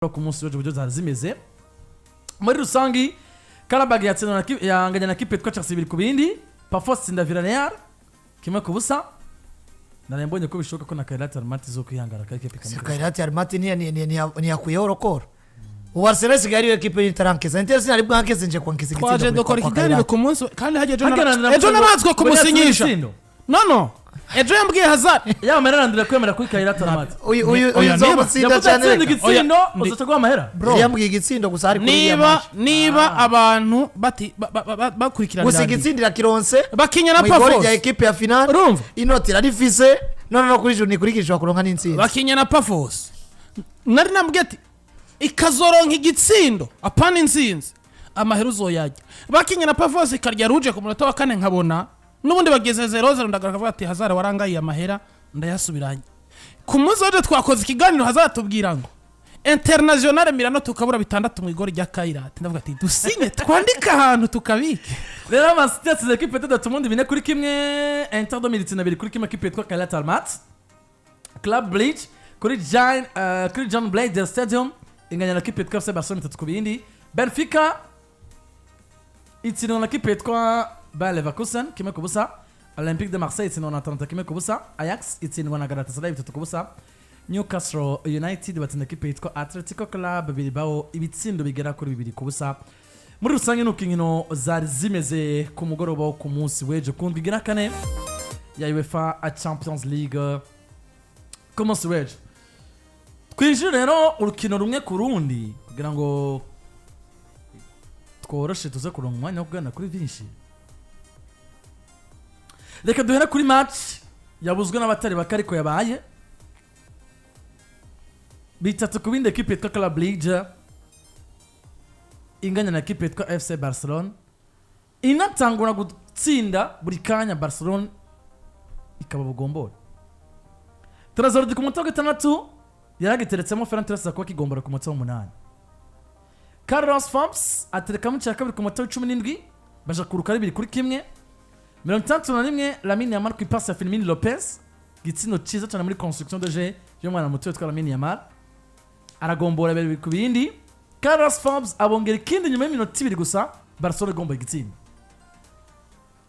ku munsi w'ejo zari zimeze muri rusangi. Karabag yanganya na kipe yitwa Chelsea 2-2, Pafos tsinda Villarreal 1-0. Narembonye ko bishoboka ko na Kairati Armati zo kwihangara ka kipe kamwe. Kairati Armati ni yakuyeho rokoro. Arsenal sigari equipe y'Itarankiza. Interesi ari bwankeze nje kwankeza igitsinda. Twaje dukora ikiganiro ku munsi kandi haje ejo nabazwe kumusinyisha. No. Ejo yambwiye Hazard. Ya Landry kwemera kuri Kairati Armati. Uyu zomutsinda cyane. Igitsindo uzatagwa amahera. Yambwiye igitsindo gusa ari kuri niba abantu bakurikirana. Gusa igitsindira kironse. Bakinya na Pafos. Mu ya equipe ya final. Urumva? Inoti rarifise. No kuri juni kurikishwa kuronka n'intsinzi. Bakinya na Pafos. Nari nambwiye ati ikazoronka igitsindo apana intsinzi amahera uzoyajya. Bakinya na Pafos ikarya ruje ku munota wa 4 nkabona nubundi bageze 0-0 ndagaruka vuga ati Hazard warangaye amahera ndayasubiranye. Ku munsi w'ejo twakoze ikiganiro Hazard tubwira ngo International Milano tukabura 6 mu igori rya Kairati. Ndavuga ati dusinye twandika ahantu tukabike. Rero amasitati za equipe tumundi 4-1, Inter 2022 kuri kimwe equipe yitwa Kairati Armati. Club Bridge kuri John Blade Stadium inganya na equipe yitwa FC Barcelona 3-2. Benfica itsinda na equipe yitwa Bayer Leverkusen 1-0. Olympique de Marseille itsinda na Atalanta 1-0. Ajax itsinda na Galatasaray 3-0. Newcastle United batsinda equipe yitwa Atletico Club Bilbao ibitsindo bigera kuri 2-0. Muri rusange nuko inkino zari zimeze ku mugoroba wo ku munsi w'ejo kundwa igira kane ya Uefa Champions League ku munsi w'ejo. Twinjire rero urukino rumwe ku rundi kugira ngo tworoshe tuze kuronka umwanya wo kugana kuri byinshi. Reka duhera kuri match yabuzwe n'abatari bakariko yabaye 3-2 equipe yitwa Club Bridge inganya na equipe yitwa FC Barcelona. Inatangura gutsinda buri kanya Barcelona ikaba bugombora. Turazarudi ku munota wa 6 yaragiteretsemo Ferran Torres akwa kigombora ku munota wa 8. Carlos Fabs atereka mu cyaka ku munota wa 17 baje kuruka 2-1. 31 Lamine Yamal ku passe ya Fermin Lopez gitsino cyiza cyane muri construction de jeu y'umwana muto witwa Lamine Yamal aragombora 2-2. Carlos Fabs abongera ikindi nyuma y'iminota 2 gusa Barcelona igomba igitsinda.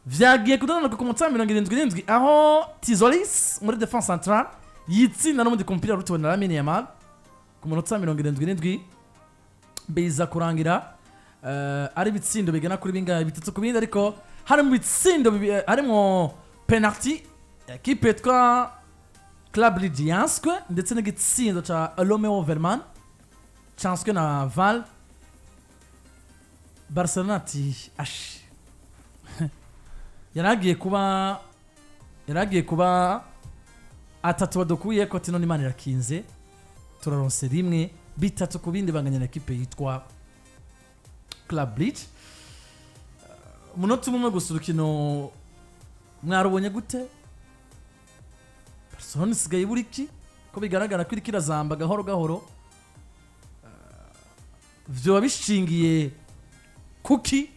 Vyagiye kudana ku munota wa 77 aho Tizolis muri defense centrale yitsinda no mu kompira rutubona Lamine Yamal ku munota wa 77 beza kurangira ari bitsindo bigana kuri bingahe 3-2 ariko hari mu bitsindo harimo penalty equipe yitwa Club Lidianskwe ndetse n'igitsindo cha Romeo Verman chanske na Val. Barcelona ati yaragiye kuba atatu badukuye ko tino n'Imana irakinze turaronse rimwe 3-2 banganya na equipe yitwa Club Bridge. Munota umwe gusa urukino mwarubonye gute? Barcelona isigaye buriki ko bigaragara ko ikirazamba gahoro vyo bishingiye kuki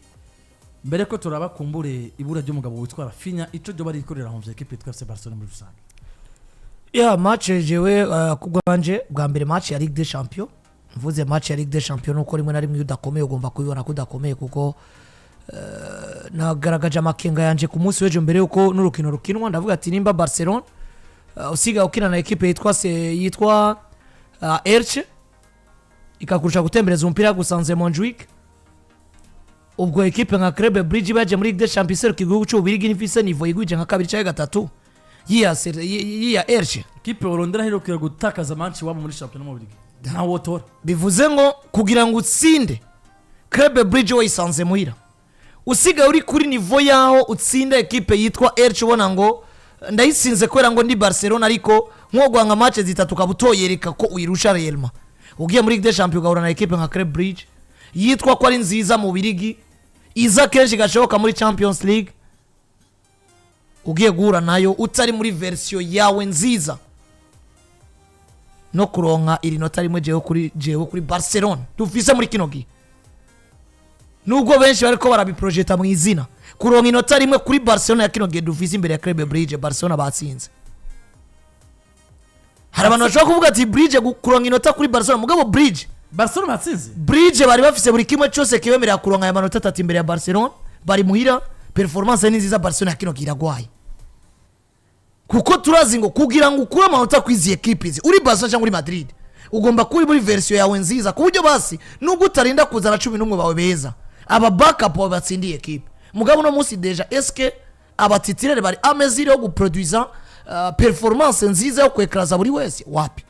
mbere ko turabakumbure ibura ry'umugabo witwa Rafinha ico ryo bari ikorera mu equipe yitwa FC Barcelona muri rusange. Match jewe kubwanje bwa mbere match ya Ligue des Champions. Mvuze match ya Ligue des Champions nuko rimwe na rimwe udakomeye ugomba kubibona ko udakomeye kuko nagaragaje amakenga yanje ku munsi w'ejo mbere yuko n'urukino rukinwa ndavuga ati nimba Barcelona usiga ukina na equipe yitwa Elche ikakurusha gutembereza umupira gusanze Montjuic ubwo equipe nka Club Bridge baje muri Ligue des Champions igihugu cy'Ubirigi n'ifise niveau igwije nka 2 cyangwa 3 ya Elche equipe urondera hirukira gutakaza match wabo muri championnat mu Ubirigi nta wotora bivuze ngo kugira ngo utsinde Club Bridge wayisanze muhira usiga uri kuri niveau yaho utsinda equipe yitwa Elche ubona ngo ndayisinze kwera ngo ndi Barcelona ariko nkogwa nka match zitatu kabutoyereka ko uyirusha Real. Ugiye muri Ligue des Champions ugahura na equipe nka Club Bridge yitwa ko ari nziza mu Birigi iza kenshi gashoboka muri Champions League ugiye guhura nayo utari muri version yawe nziza no kuronka iri nota rimwe jewe kuri Barcelona dufise muri kino gihe nubwo benshi bariko barabiprojecta mu izina kuronka inota rimwe kuri Barcelona ya kino gihe dufise imbere ya Club Bridge Barcelona batsinze. Hari abantu bashobora kuvuga ati Bridge kuronka inota kuri Barcelona mugabo Bridge Barcelona batsinze Bridge bari bafise buri kimwe cyose kibemerera kuronka aya manota 3 imbere ya Barcelona bari muhira performance ni nziza Barcelona yakino giragwaye kuko turazi ngo kugira ngo ukure amanota kwizi equipe izi uri Barcelona cyangwa uri Madrid ugomba kuri muri version yawe nziza ku buryo basi nubwo utarinda kuzana 11 bawe beza aba backup batsindiye equipe mugabo no munsi deja eske abatitirere bari amezire yo guproduisa performance nziza yo kwekraza buri wese wapi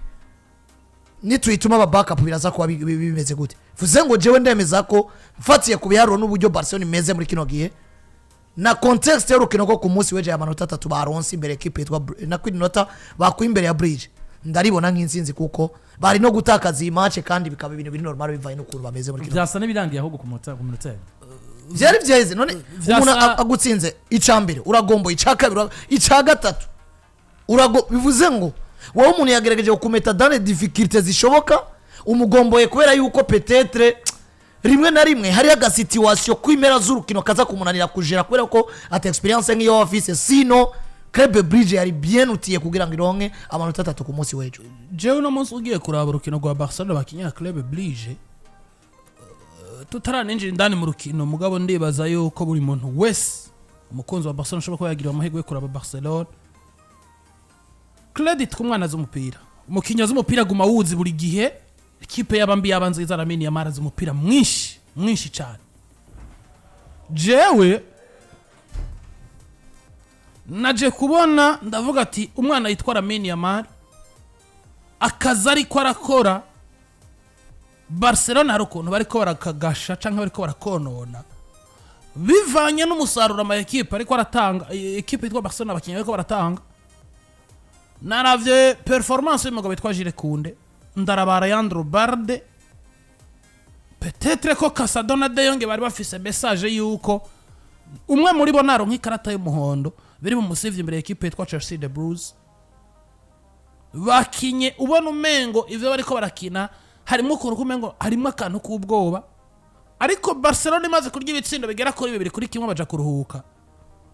nituyituma aba backup biraza kuba bimeze gute vuze ngo jewe ndemeza ko mfatiye ku biharuro n'uburyo Barcelona imeze muri kino gihe na context y'urukino ko ku munsi weje amanota 3 baronse imbere equipe yitwa na kwinota bakuye imbere ya Bridge ndaribona nk'insinzi kuko bari no gutakaza iyi match kandi bikaba ibintu biri normal bivaye no kuntu bameze muri kino byasa nibirangiye ahubwo ku munota byari byeze none umuntu agutsinze icambere uragombo icakabiri icagatatu bivuze ngo wowe umuntu yagerageje kumeta dans les difficultés zishoboka umugomboye kubera yuko peut-être rimwe na rimwe hari aga situation kwimera z'urukino kaza kumunanira kujera kubera ko ata experience nk'iyo office sino Club Bridge yari bien utiye kugira ngo ironke amanota 3 ku munsi wejo jewe no munsi ugiye kuraba urukino rwa Barcelona bakinya Club Bridge tutaranenjira indani mu rukino mugabo ndibaza yuko buri muntu wese umukunzi wa Barcelona ashobora kuba yagira amahirwe yo kuraba Barcelona credit ku mwana z'umupira umukinya z'umupira guma wuzi buri gihe equipe y'abambi yabanziza na mini yamara z'umupira mwinshi cyane jewe naje kubona ndavuga ati umwana yitwara mini yamara akaza ariko arakora Barcelona harukuntu bariko barakagasha canke bariko barakonona bivanye n'umusaruro ama equipe ariko aratanga equipe yitwa Barcelona abakinnyi bariko baratanga naravye performance y'umugabo yitwa Jules Koundé ndarabara Yandro Barde peut-être ko Casadona de Jong bari bafise message yuko umwe muri bo naro nk'ikarata y'umuhondo biri mu musivye imbere y'equipe yitwa Chelsea de Bruges bakinye ubona umengo ivyo bariko barakina harimo ukuntu kumengo harimo akantu k'ubwoba ariko Barcelona imaze kurya ibitsindo bigera kuri 2 kuri kimwe baja kuruhuka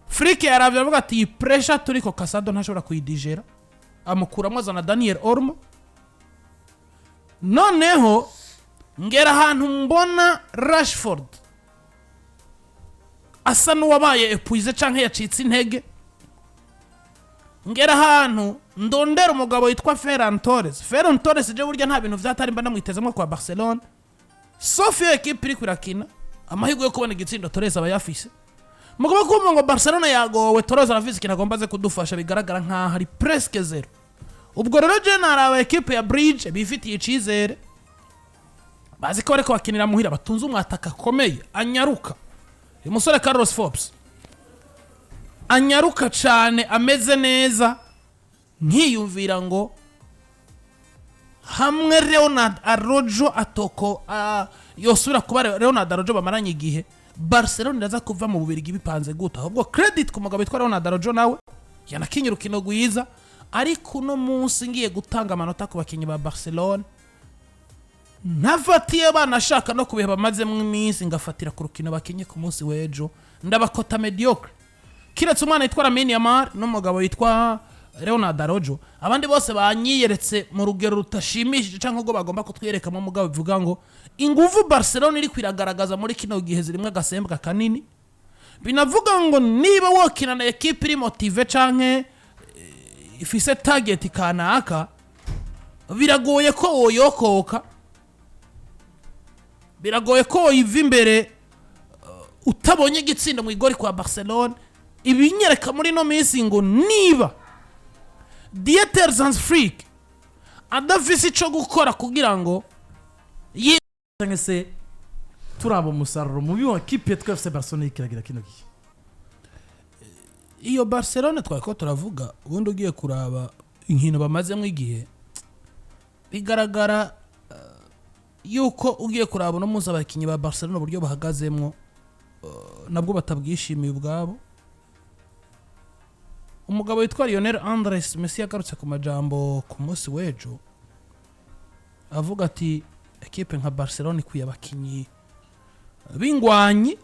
Frike yaravye avuga ati pressure turiko Casado ntashobora kuyidigera amukuramo azana Daniel Olmo noneho ngera ahantu mbona Rashford asa n'uwabaye epuize canke yacitse intege ngera ahantu ndondera umugabo yitwa Ferran Torres je burya nta bintu vyatari mba namwitezemo kwa Barcelona Sofia equipe iri kurakina amahirwe yo kubona igitsindo Torres aba yafise mugabo kumva ngo Barcelona yagowe Torres arafise kinagomba ze kudufasha bigaragara nka hari presque zero ubwo rero je naraba equipe ya Bridge bifitiye icizere bazi ko bariko bakinira muhira batunze umwataka komeye anyaruka umusore Carlos Forbes anyaruka cyane ameze neza nkiyumvira ngo hamwe Leonard Araújo atoko yosubira kuba Leonard Araújo bamaranye igihe Barcelona ndaza kuva mu bubirigi bipanze guta ahubwo credit ku mugabo yitwa Leonard Araújo nawe yanakinye urukino gwiza ariko no munsi ngiye gutanga amanota ku bakinyi ba Barcelona nafatiye banashaka no kubiheba maze mu minsi ngafatira ku rukino bakinye ku munsi wejo ndabakota mediocre kiretse umwana yitwa Lamine Yamal n'umugabo yitwa Leonard Araújo abandi bose banyiyeretse mu rugero rutashimishije canke ubwo bagomba kutwereka mu mugabo bivuga ngo inguvu Barcelona iri kwiragaragaza muri kino gihe zirimwe agasembwa kanini binavuga ngo niba wokina na equipe iri motive canke ifise target kanaka biragoye ko woyokoka biragoye ko yiva imbere utabonye igitsindo mu igori kwa Barcelona ibinyereka muri no minsi ngo niba Dieter Zandfreak adafise ico gukora kugira ngo se turaba umusaruro mubi wa equipe twese Barcelona ikiragira kino gihe iyo Barcelona twako turavuga ubundi ugiye kuraba inkino bamazemo igihe bigaragara yuko ugiye kuraba no muza abakinyi ba Barcelona uburyo bahagazemwo nabwo batabwishimiye ubwabo umugabo yitwa Lionel Andres Messi yagarutse ku majambo ku munsi wejo avuga ati equipe nka Barcelona ikwiye abakinyi bingwanyi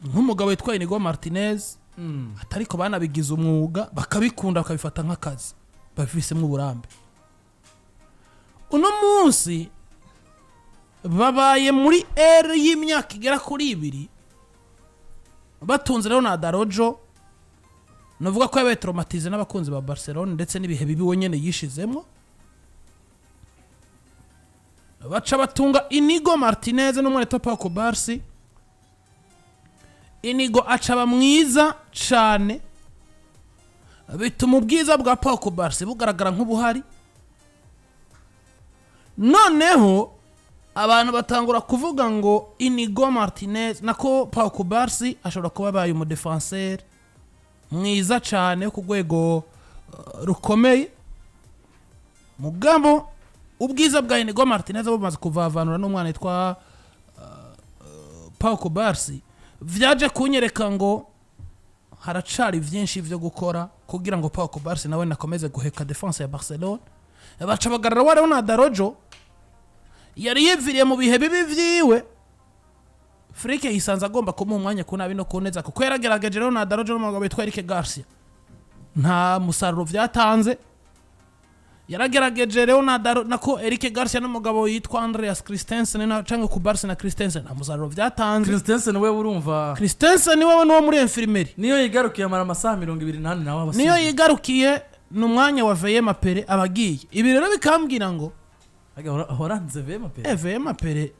nk'umugabo yitwa Inigo Martinez atariko banabigize umwuga bakabikunda bakabifata nk'akazi bafisemo uburambe uno munsi babaye muri ere y'imyaka igera kuri 2 batunze Leonardo Arojo navuga ko yabaye traumatize n'abakunzi ba Barcelona ndetse n'ibihe bibi wonyene yishizemo baca batunga Inigo Martinez n'umwe topa ku Barca Inigo acaba mwiza cyane bituma ubwiza bwa Pajo ku Barca bugaragara nk'ubuhari noneho abantu batangura kuvuga ngo Inigo Martinez nako Pajo ku Barca ashobora kuba abaye umudefenseur mwiza cyane ku rwego rukomeye mugabo ubwiza bwa Inigo Martinez bumaze kuvavanura n'umwana yitwa Pajo ku Barca vyaje kunyereka ngo haracari vyinshi vyo gukora kugira ngo Pajo ku Barca nawe nakomeze guheka defense ya Barcelona baca bagarara wa Leonardo Arojo yari yiviriye mu bihe bibi vyiwe Frike yisanze agomba kumuha umwanya kunabi no kuneza kuko yaragerageje Leonardo Arojo n'umugabo witwa Eric Garcia nta musaruro vyatanze yaragerageje Leonardo nako Eric Garcia n'umugabo yitwa Andreas Christensen na canke ku Barca na Christensen nta musaruro vyatanze Christensen we urumva Christensen wewe no muri infirmerie niyo yigarukiye amara amasaha 28 nawe abasi niyo yigarukiye n'umwanya wa VM Pere abagiye ibi rero bikambwira ngo horanze VM Pere VM Pere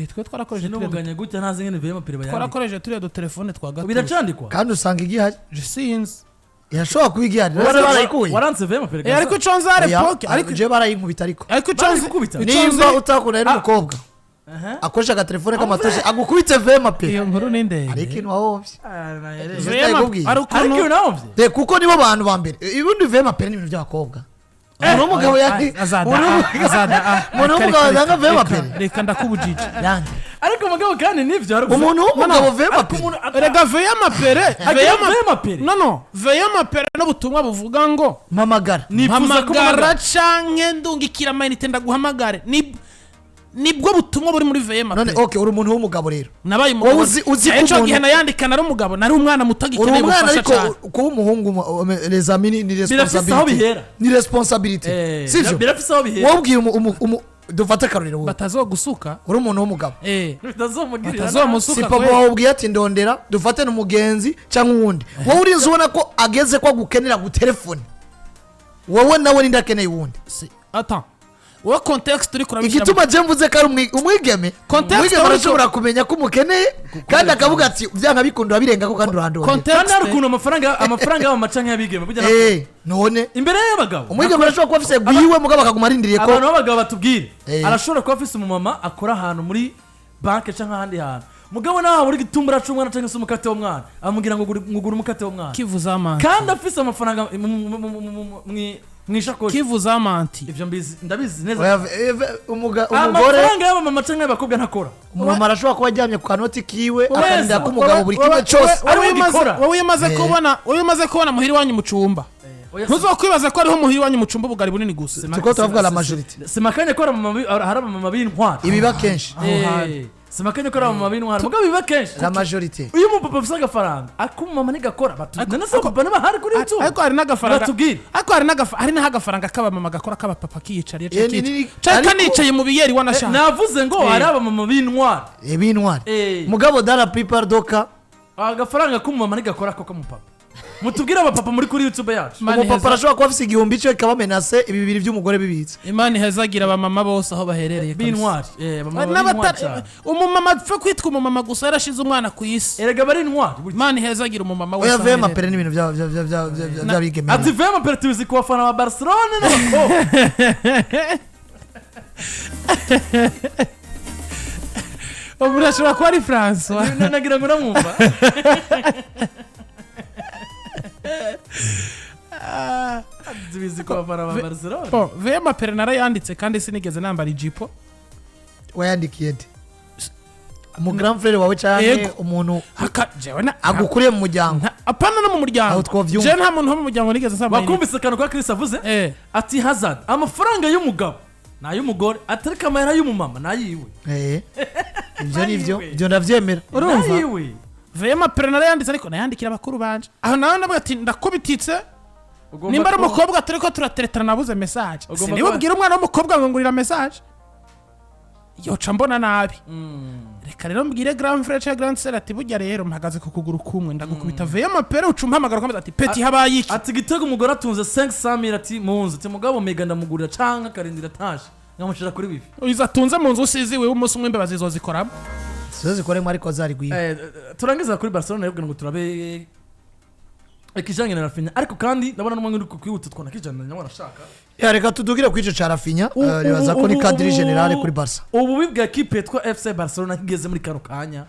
twe twarakoreje n'ubuganya gutya ntazi ngene VM Pere bayandi twarakoreje turiya telefone twa gato biracandikwa kandi usanga igihari sinzi yashobora kuba igihari barayikuye waranze VM Pere ariko iconza epoque ariko je barayinkubita ariko iconza nimba utakuna ari umukobwa akoresha agatelefone k'amatoshi agukubite VM Pere iyo nkuru ninde ariko intu wahomvye ariko nawomvye kuko nibo bantu ba mbere ibundi VM Pere n'ibintu by'abakobwa uno mugabo yari uno mugabo yanga VM Pere reka ndakubujije yange ariko mugabo kandi nivyo umuntu w'umugabo VM Pere rega VM Pere VM Pere no VM Pere no butumwa buvuga ngo mamagara nifuza ko canke ndungikira mayinite ndaguhamagare nibwo butumwa buri muri VM none okay uri umuntu w'umugabo rero nabaye umugabo uzi ko umuntu gihe nayandikana ari umugabo nari umwana mutagikeneye gufasha cyane kuba umuhungu les amis ni responsabilité ni responsabilité sivyo birafise aho bihera wabwiye dufata karuriro batazogusuka uri umuntu w'umugabo batazomusuka si papa wabwiye ati ndondera dufate n'umugenzi cyangwa uwundi wowe urinze ubona ko ageze ko gukenera gutelefone wowe nawe nindakeneye uwundi attends wa context turi kurabishira igituma je mvuze ko ari umwigeme arashobora kumenya ko umukeneye kandi akavuga ati byanga bikundwa birenga ko kandi urandonye kandi ari ukuntu amafaranga y'amacanke y'abigeme burya none imbere y'abagabo umwigeme arashobora kuba afise gwiwe mugabo akaguma arindiriye ko abantu b'abagabo batubwire arashobora kuba afise umumama akora ahantu muri banke canke ahandi hantu mugabo nawe uri gitumbura c'umwana canke se umukate w'umwana amubwira ngo ngugura umukate w'umwana kivuza amanti kandi afise amafaranga mwishakoshi kivuza amanti ivyo mbizi ndabizi neza umugore amafaranga y'abamama canke y'abakobwa ntakora umumama arashobora kuba ajyamye ku kanoti kiwe akarinda ko umugabo buri kimwe cyose wowe umaze kubona muhiri wanyu mu cumba ntuzokwibaza ko ariho muhiri wanyu mu cumba ubugari bunini gusa tuko tuvuga la majorité simakanye ko hari abamama b'intwari ibiba kenshi simakanye ko ari abamama b'intwari mugabo biba kenshi la majorité uyu mupapa afise agafaranga akumumama ntigakora nanase papa niba hari kuri YouTube ariko hari n'agafaranga batubwire ariko hari n'agafaranga k'abamama gakora k'abapapa kiyicariye cyangwa nicaye mu biyeri wanashaka navuze ngo hari abamama b'intwari b'intwari mugabo dara plupart doka agafaranga k'umumama ntigakora ko k'umupapa mutubwire abapapa muri kuri YouTube yacu umupapa arashobora kuba afise igihumbi cyo ikabamenase ibi bibiri by'umugore bibitse Imana ihezagira abamama bose aho baherereye b'intwari umumama apfa kwitwa umumama gusa yarashize umwana ku isi erega bari intwari Imana ihezagira umumama wese oya VM Pere n'ibintu by'abigeme ati VM Pere tuzi ku bafana ba Barcelona n'abakobwa ubu urashobora kuba ari François nagira ngo uramwumva tuzi ku bafana ba Barcelona VM Pere narayanditse kandi sinigeze nambara ijipo wayandikiye nde mu grand frère wawe cyane umuntu agukuriye mu muryango apana no mu muryango je nta muntu wo mu muryango nigeze samba bakumvise kantu kwa Chris avuze ati Hazard amafaranga y'umugabo n'ay'umugore atarika amahera y'umumama nayiwe ibyo nivyo byo ndavyemera urumva VM Pere narayanditse ariko nayandikira abakuru banje aho nawe navuga ati ndakubititse nimba ari umukobwa turiko turateretana nabuze message sinibubwira umwana w'umukobwa ngo ngurira message yoca mbona nabi reka rero mbwire grand frère cyangwa grand sœur ati burya rero mpagaze ku kuguru kumwe ndagukubita veya amapera uca umpamagara ukomeza ati peti habaye iki ati gitego umugore atunze 500,000 ati munzu ati mugabo mega ndamugurira canka karindira taje nkamushira kuri wifi uyiza atunze mu nzu usiziwe umunsi umwe imbe bazizozikoramo zikoremo ariko zari gwiye turangiza kuri Barcelona yebwe ngo turabe ikijanye na Rafinha ariko kandi ndabona n'umwe uri kwihuta twona kijanye na warashaka reka tudugire ku ico ca Rafinha ribaza ko ni cadre general kuri Barca ubu bibwa equipe yitwa FC Barcelona igeze muri kano kanya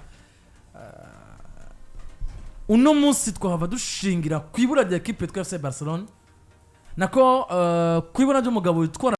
uno munsi twahava dushingira kwibura rya equipe yitwa FC Barcelona nako kwibura ry'umugabo witwa